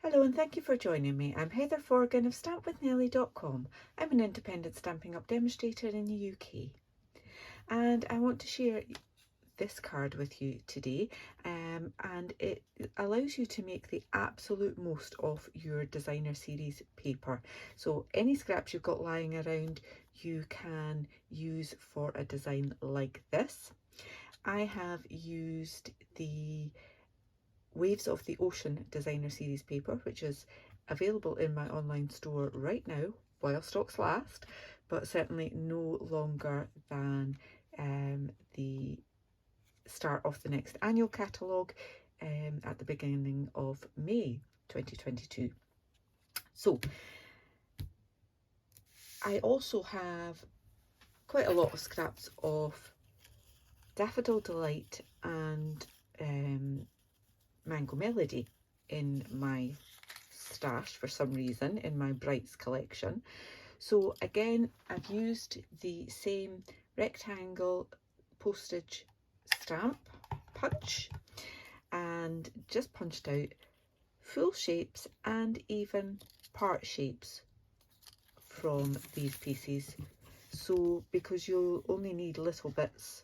Hello and thank you for joining me. I'm Heather Forgan of stampwithnellie.com. I'm an independent Stampin' Up demonstrator in the UK, and I want to share this card with you today, and it allows you to make the absolute most of your designer series paper. So any scraps you've got lying around you can use for a design like this. I have used the Waves of the Ocean designer series paper, which is available in my online store right now while stocks last, but certainly no longer than the start of the next annual catalogue at the beginning of May 2022. So I also have quite a lot of scraps of Daffodil Delight and Mango Melody in my stash for some reason in my Brights collection. So again, I've used the same rectangle postage stamp punch and just punched out full shapes and even part shapes from these pieces. So because you'll only need little bits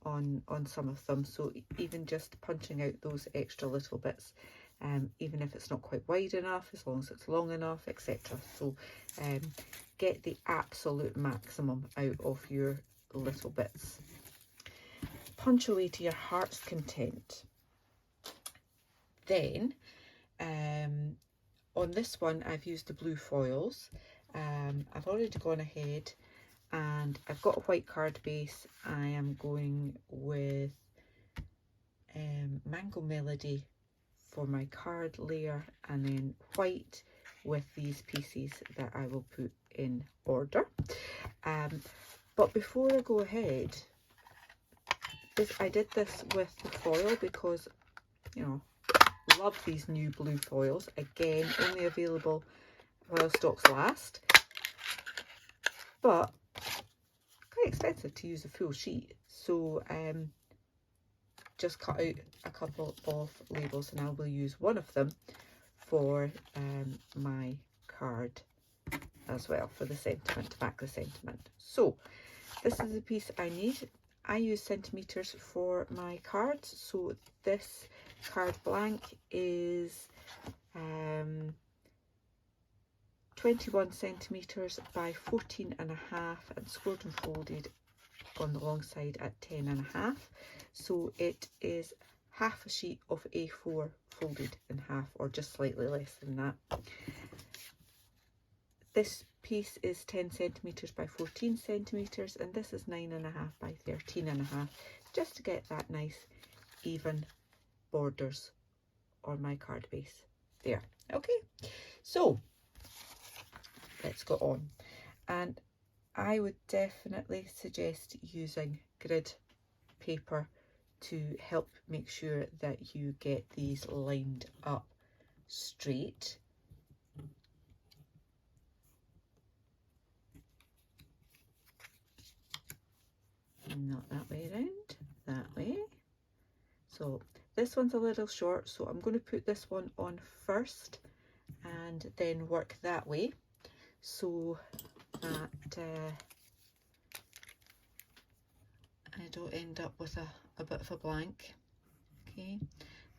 on some of them, so even just punching out those extra little bits, even if it's not quite wide enough, as long as it's long enough, etc. So get the absolute maximum out of your little bits. Punch away to your heart's content. Then on this one I've used the blue foils. I've already gone ahead and I've got a white card base. I am going with Mango Melody for my card layer, and then white with these pieces that I will put in order. But before I go ahead, I did this with the foil because, you know, love these new blue foils. Again, only available while stocks last, but quite expensive to use a full sheet. So just cut out a couple of labels and I will use one of them for my card as well, for the sentiment, to back the sentiment. So this is the piece I need. I use centimetres for my cards, so this card blank is 21 centimetres by 14.5 and scored and folded on the long side at 10.5. So it is half a sheet of A4 folded in half, or just slightly less than that. This piece is 10 centimetres by 14 centimetres, and this is 9.5 by 13.5, just to get that nice even borders on my card base there. Okay, so let's go on, and I would definitely suggest using grid paper to help make sure that you get these lined up straight. Not that way around, that way. So this one's a little short, so I'm going to put this one on first and then work that way, so that I don't end up with a bit of a blank. Okay,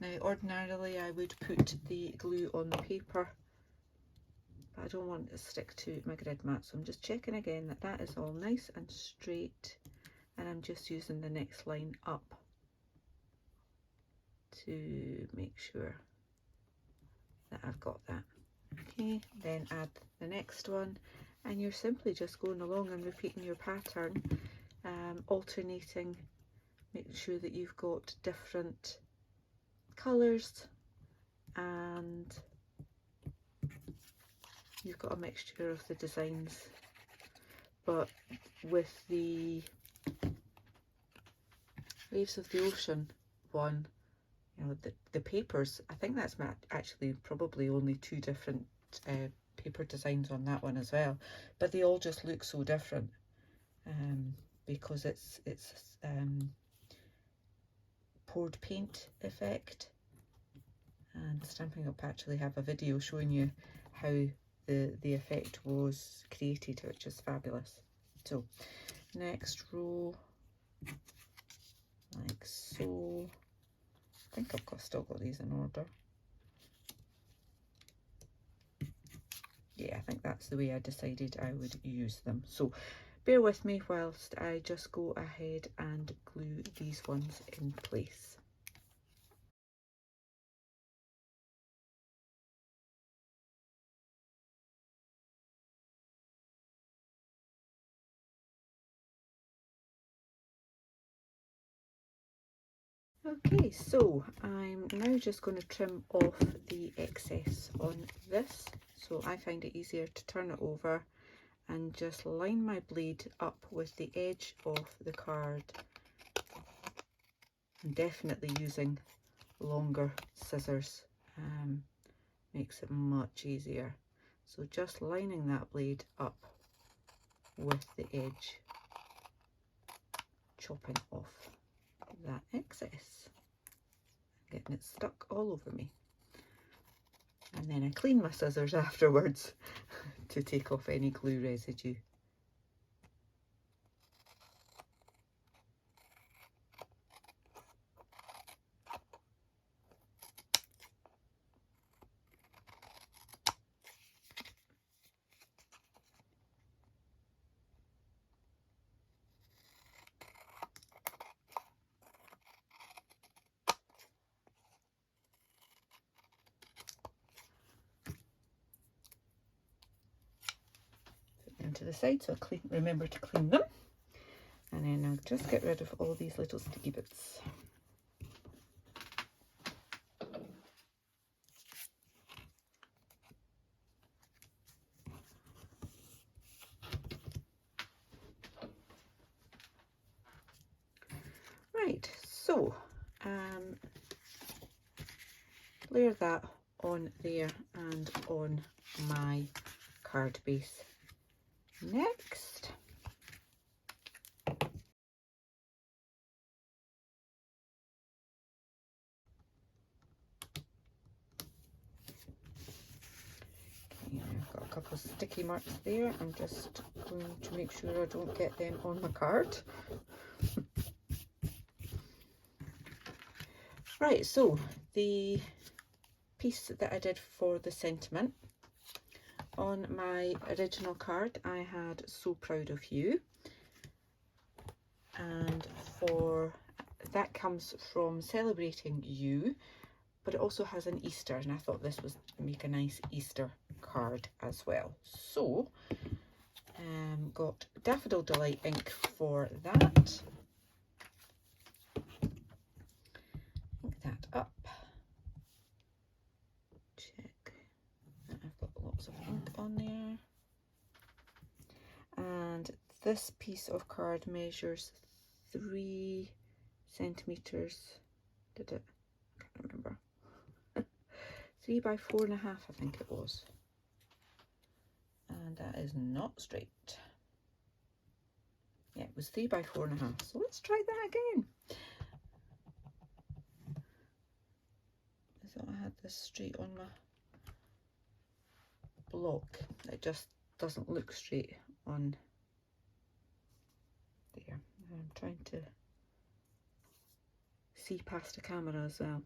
now ordinarily I would put the glue on the paper, but I don't want it to stick to my grid mat, so I'm just checking again that that is all nice and straight, and I'm just using the next line up to make sure that I've got that. Okay, then add the next one, and you're simply just going along and repeating your pattern, alternating, making sure that you've got different colours and you've got a mixture of the designs. But with the Waves of the Ocean one, you know, the papers, I think that's actually probably only two different paper designs on that one as well, but they all just look so different because it's poured paint effect. And Stampin' Up actually have a video showing you how the effect was created, which is fabulous. So next row, like so. I think I've still got these in order. Yeah, I think that's the way I decided I would use them. So bear with me whilst I just go ahead and glue these ones in place. Okay, so I'm now just going to trim off the excess on this. So I find it easier to turn it over and just line my blade up with the edge of the card. And definitely using longer scissors makes it much easier. So just lining that blade up with the edge, chopping off that excess, getting it stuck all over me. And then I clean my scissors afterwards to take off any glue residue. To the side, so remember to clean them, and then I'll just get rid of all these little sticky bits. Right, so layer that on there and on my card base. Next, I've got a couple of sticky marks there. I'm just going to make sure I don't get them on my card. Right, so the piece that I did for the sentiment, on my original card I had "So Proud of You," and for that comes from Celebrating You, but it also has an Easter, and I thought this would make a nice Easter card as well. So got Daffodil Delight ink for that. Ink that up. Check that I've got lots of ink on there. And this piece of card measures 3 centimeters. Did it? I can't remember. 3 by 4.5, I think it was. And that is not straight. Yeah, it was 3 by 4.5. So let's try that again. I thought I had this straight on my block. It just doesn't look straight on there. I'm trying to see past the camera as well.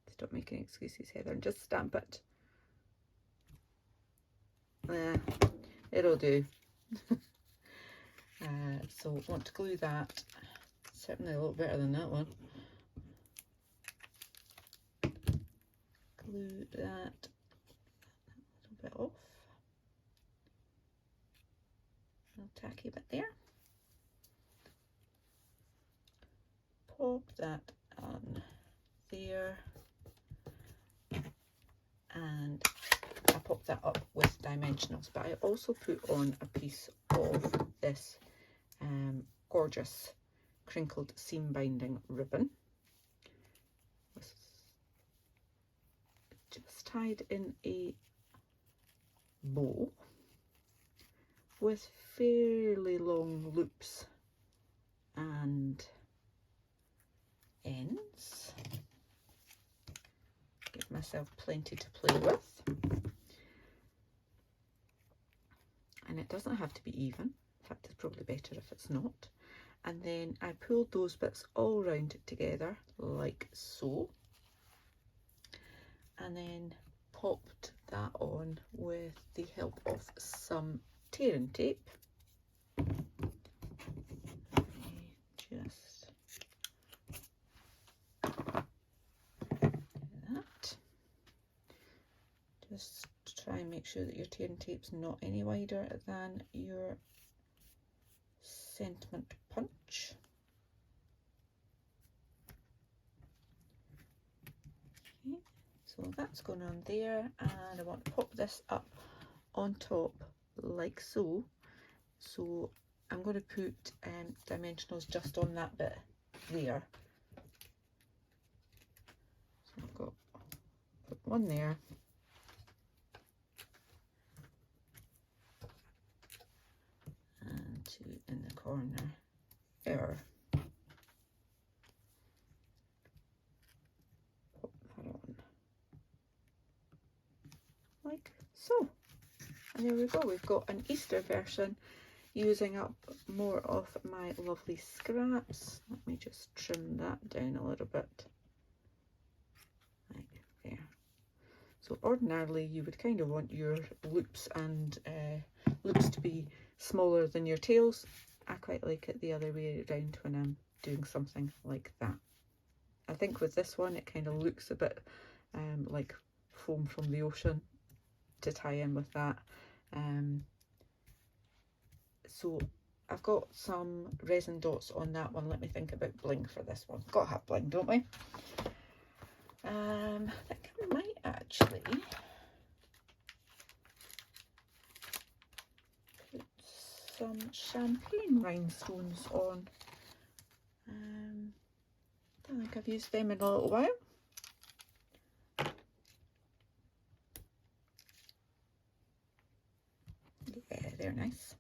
Stop making excuses, Heather, and just stamp it. It'll do. So want to glue that. Certainly a lot better than that one. Glue that a little bit off. A little tacky bit there. Pop that on there. And I popped that up with dimensionals, but I also put on a piece of this gorgeous crinkled seam binding ribbon, just tied in a bow with fairly long loops and ends. myself plenty to play with. And it doesn't have to be even. In fact, it's probably better if it's not. And then I pulled those bits all round together like so. And then popped that on with the help of some tearing tape. Just do that. Just try and make sure that your tearing tape's not any wider than your sentiment punch. Okay, so that's going on there, and I want to pop this up on top like so. So I'm going to put dimensionals just on that bit there. So I've got put one there, and two in the corner there. Pop that on like so. And there we go, we've got an Easter version using up more of my lovely scraps. Let me just trim that down a little bit. Right there. So ordinarily you would kind of want your loops and loops to be smaller than your tails. I quite like it the other way around when I'm doing something like that. I think with this one it kind of looks a bit like foam from the ocean to tie in with that. So I've got some resin dots on that one. Let me think about bling for this one. Gotta have bling, don't we? I think I might actually put some champagne rhinestones on. Don't think I've used them in a little while. Yeah, they're nice.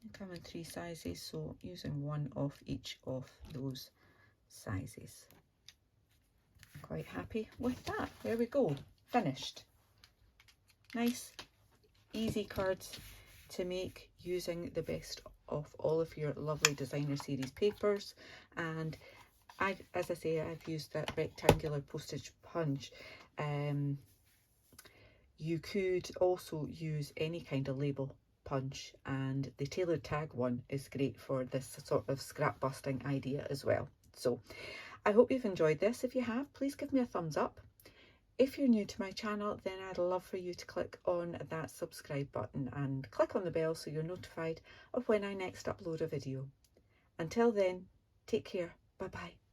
They come in 3 sizes, so using one of each of those sizes. Quite happy with that. There we go, finished. Nice, easy cards to make using the best of all of your lovely designer series papers. And as I say, I've used that rectangular postage punch. You could also use any kind of label punch, and the tailored tag one is great for this sort of scrap busting idea as well. So I hope you've enjoyed this. If you have, please give me a thumbs up. If you're new to my channel, then I'd love for you to click on that subscribe button and click on the bell so you're notified of when I next upload a video. Until then, take care. Bye bye.